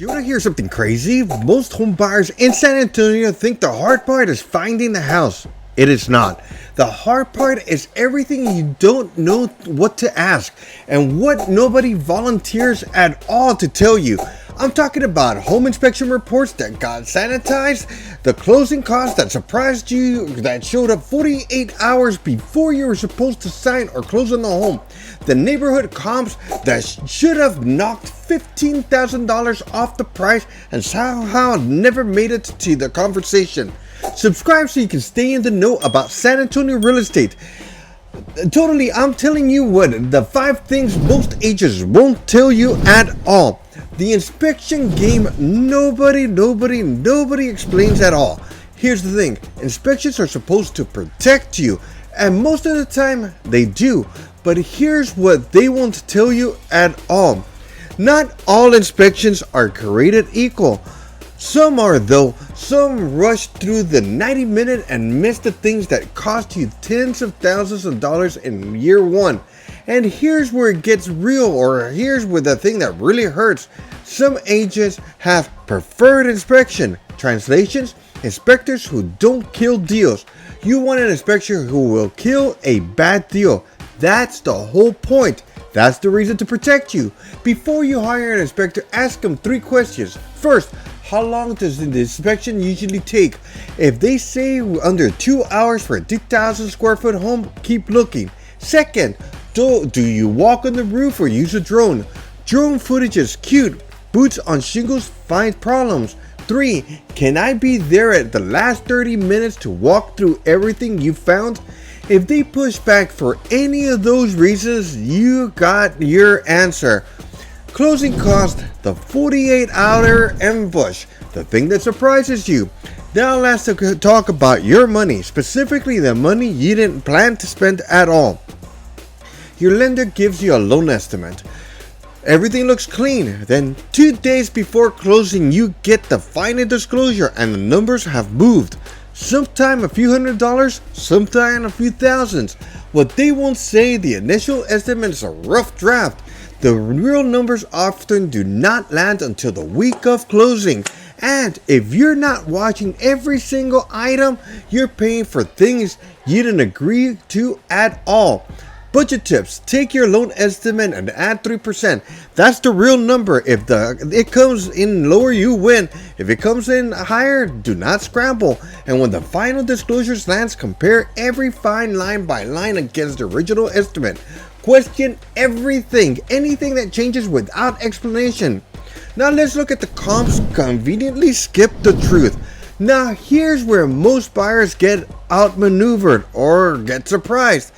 Do you want to hear something crazy? Most home buyers in San Antonio think the hard part is finding the house. It is not. The hard part is everything you don't know what to ask and what nobody volunteers at all to tell you. I'm talking about home inspection reports that got sanitized, the closing costs that surprised you, that showed up 48 hours before you were supposed to sign or close on the home, the neighborhood comps that should have knocked $15,000 off the price and somehow never made it to the conversation. Subscribe so you can stay in the know about San Antonio real estate. Totally, I'm telling you what, the 5 things most agents won't tell you at all. The inspection game, nobody explains at all. Here's the thing, inspections are supposed to protect you, and most of the time they do, but here's what they won't tell you at all. Not all inspections are created equal. Some are though. Some rush through the 90-minute and miss the things that cost you tens of thousands of dollars in year one. And here's where it gets real, or here's where the thing that really hurts. Some agents have preferred inspection. Translations, inspectors who don't kill deals. You want an inspector who will kill a bad deal. That's the whole point. That's the reason to protect you. Before you hire an inspector, ask them 3 questions. First, how long does the inspection usually take? If they say under 2 hours for a 2,000 square foot home, keep looking. Second, do you walk on the roof or use a drone? Drone footage is cute. Boots on shingles find problems. 3, can I be there at the last 30 minutes to walk through everything you found? If they push back for any of those reasons, you got your answer. Closing cost, the 48-hour ambush, the thing that surprises you. Now let's talk about your money, specifically the money you didn't plan to spend at all. Your lender gives you a loan estimate. Everything looks clean. Then 2 days before closing, you get the final disclosure and the numbers have moved. Sometime a few $100s, sometime a few thousands. What they won't say, the initial estimate is a rough draft. The real numbers often do not land until the week of closing. And if you're not watching every single item, you're paying for things you didn't agree to at all. Budget tips, take your loan estimate and add 3%. That's the real number. If it comes in lower, you win. If it comes in higher, do not scramble. And when the final disclosure lands, compare every fine line by line against the original estimate. Question everything, anything that changes without explanation. Now let's look at the comps conveniently skip the truth. Now here's where most buyers get outmaneuvered or get surprised.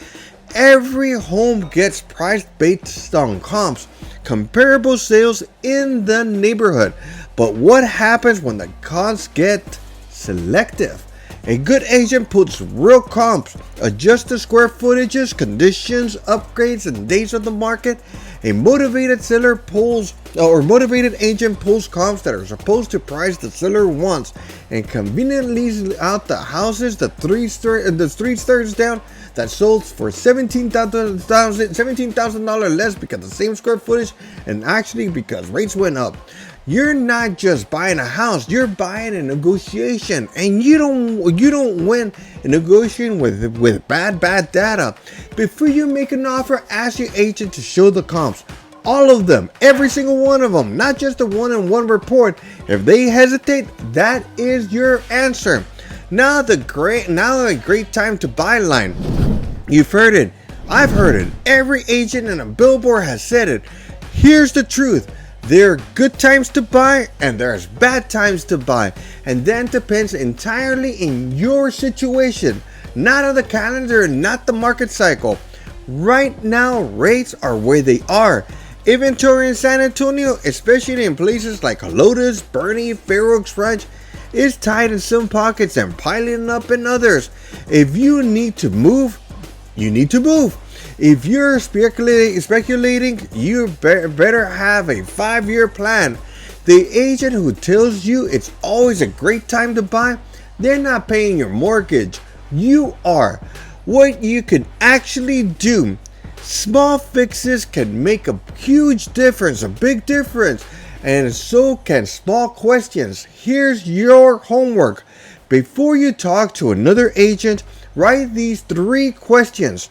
Every home gets priced based on comps, comparable sales in the neighborhood. But what happens when the comps get selective? A good agent puts real comps, adjusts the square footages, conditions, upgrades, and days of the market. A motivated agent pulls comps that are supposed to price the seller wants and conveniently leaves out the houses the three stairs down that sold for $17,000 less because the same square footage and actually because rates went up. You're not just buying a house, you're buying a negotiation, and you don't win a negotiation with bad data. Before you make an offer, ask your agent to show the comps. All of them, every single one of them, not just the one in one report. If they hesitate, that is your answer. Now a great time to buy line. You've heard it. I've heard it. Every agent and a billboard has said it. Here's the truth. There are good times to buy and there's bad times to buy. And that depends entirely in your situation. Not on the calendar, not the market cycle. Right now, rates are where they are. Inventory in San Antonio, especially in places like Lotus, Bernie, Fair Oaks Ranch, is tight in some pockets and piling up in others. If you need to move, you need to move. If you're speculating, you better have a 5-year plan. The agent who tells you it's always a great time to buy, they're not paying your mortgage. You are. What you can actually do, small fixes can make a huge difference, a big difference. and so can small questions. Here's your homework. Before you talk to another agent, write these 3 questions.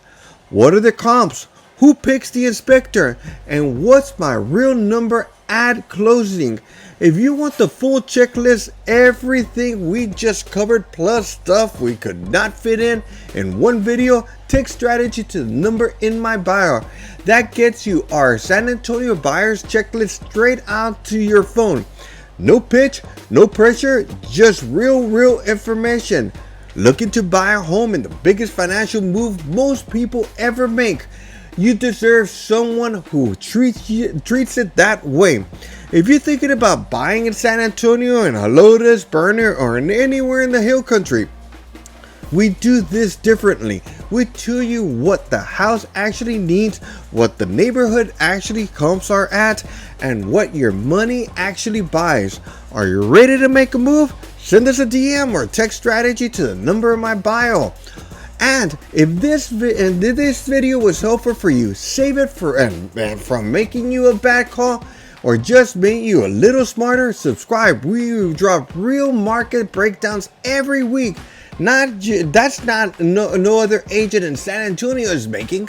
What are the comps? Who picks the inspector? And what's my real number at closing? If you want the full checklist, everything we just covered plus stuff we could not fit in one video, take strategy to the number in my bio. That gets you our San Antonio buyers checklist straight out to your phone. No pitch, no pressure, just real information. Looking to buy a home in the biggest financial move most people ever make. You deserve someone who treats it that way. If you're thinking about buying in San Antonio, in Helotes, Berner, or anywhere in the Hill Country, we do this differently. We tell you what the house actually needs, what the neighborhood actually comps are at, and what your money actually buys. Are you ready to make a move? Send us a DM or text strategy to the number in my bio. And if this video was helpful for you, save it from making you a bad call or just make you a little smarter. Subscribe. We drop real market breakdowns every week. No other agent in San Antonio is making.